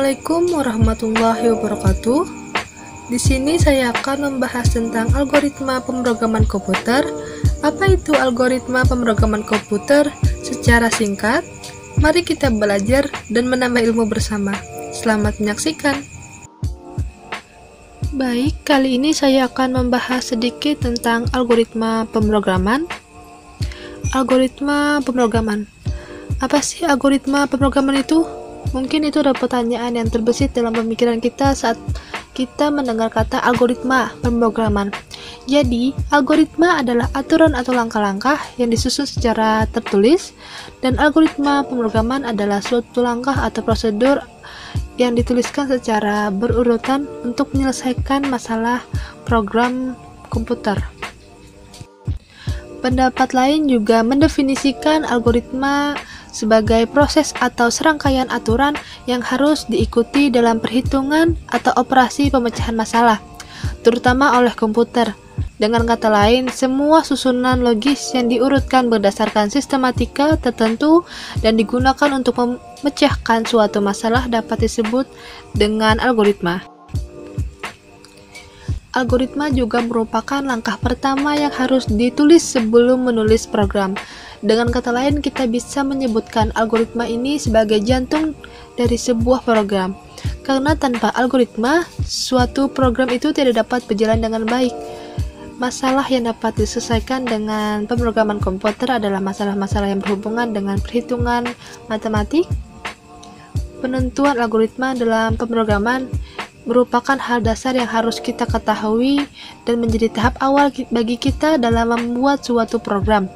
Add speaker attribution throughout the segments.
Speaker 1: Assalamualaikum warahmatullahi wabarakatuh. Di sini saya akan membahas tentang algoritma pemrograman komputer. Apa itu algoritma pemrograman komputer? Secara singkat, mari kita belajar dan menambah ilmu bersama. Selamat menyaksikan. Baik, kali ini saya akan membahas sedikit tentang algoritma pemrograman. Algoritma pemrograman. Apa sih algoritma pemrograman itu? Mungkin itu adalah pertanyaan yang terbesit dalam pemikiran kita saat kita mendengar kata algoritma pemrograman. Jadi, algoritma adalah aturan atau langkah-langkah yang disusun secara tertulis, dan algoritma pemrograman adalah suatu langkah atau prosedur yang dituliskan secara berurutan untuk menyelesaikan masalah program komputer. Pendapat lain juga mendefinisikan algoritma sebagai proses atau serangkaian aturan yang harus diikuti dalam perhitungan atau operasi pemecahan masalah, terutama oleh komputer. Dengan kata lain, semua susunan logis yang diurutkan berdasarkan sistematika tertentu dan digunakan untuk memecahkan suatu masalah dapat disebut dengan algoritma. Algoritma juga merupakan langkah pertama yang harus ditulis sebelum menulis program. Dengan kata lain, kita bisa menyebutkan algoritma ini sebagai jantung dari sebuah program. Karena tanpa algoritma, suatu program itu tidak dapat berjalan dengan baik. Masalah yang dapat diselesaikan dengan pemrograman komputer adalah masalah-masalah yang berhubungan dengan perhitungan matematik. Penentuan algoritma dalam pemrograman merupakan hal dasar yang harus kita ketahui dan menjadi tahap awal bagi kita dalam membuat suatu program.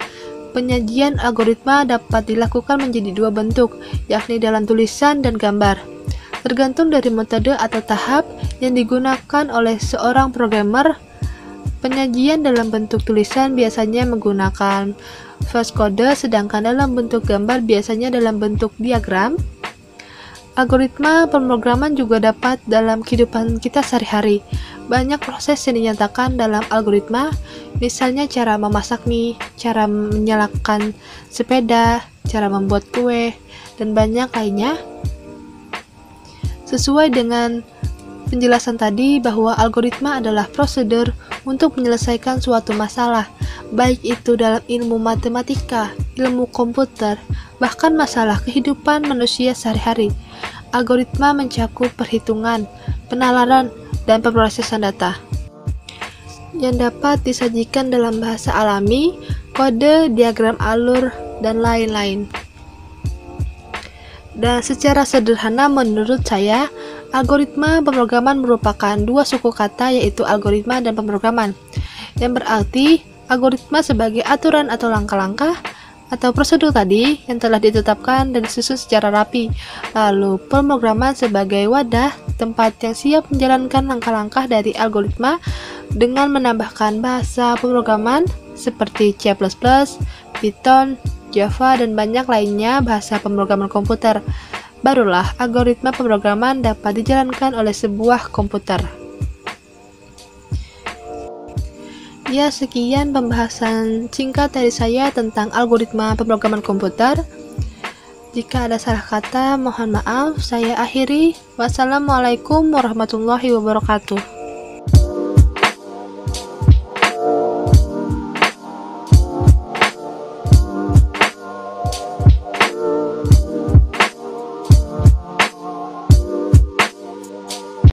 Speaker 1: Penyajian algoritma dapat dilakukan menjadi dua bentuk, yakni dalam tulisan dan gambar. Tergantung dari metode atau tahap yang digunakan oleh seorang programmer. Penyajian dalam bentuk tulisan biasanya menggunakan VS Code, sedangkan dalam bentuk gambar biasanya dalam bentuk diagram. Algoritma pemrograman juga dapat dalam kehidupan kita sehari-hari. Banyak proses yang dinyatakan dalam algoritma, misalnya cara memasak mie, cara menyalakan sepeda, cara membuat kue, dan banyak lainnya. Sesuai dengan penjelasan tadi bahwa algoritma adalah prosedur untuk menyelesaikan suatu masalah, baik itu dalam ilmu matematika, ilmu komputer, bahkan masalah kehidupan manusia sehari-hari. Algoritma mencakup perhitungan, penalaran, dan pemrosesan data yang dapat disajikan dalam bahasa alami, kode, diagram alur, dan lain-lain. Dan secara sederhana menurut saya, algoritma pemrograman merupakan dua suku kata, yaitu algoritma dan pemrograman, yang berarti algoritma sebagai aturan atau langkah-langkah atau prosedur tadi yang telah ditetapkan dan disusun secara rapi, lalu pemrograman sebagai wadah tempat yang siap menjalankan langkah-langkah dari algoritma dengan menambahkan bahasa pemrograman seperti C++, Python, Java, dan banyak lainnya bahasa pemrograman komputer. Barulah algoritma pemrograman dapat dijalankan oleh sebuah komputer. Ya, sekian pembahasan singkat dari saya tentang algoritma pemrograman komputer. Jika ada salah kata, mohon maaf. Saya akhiri. Wassalamualaikum warahmatullahi wabarakatuh.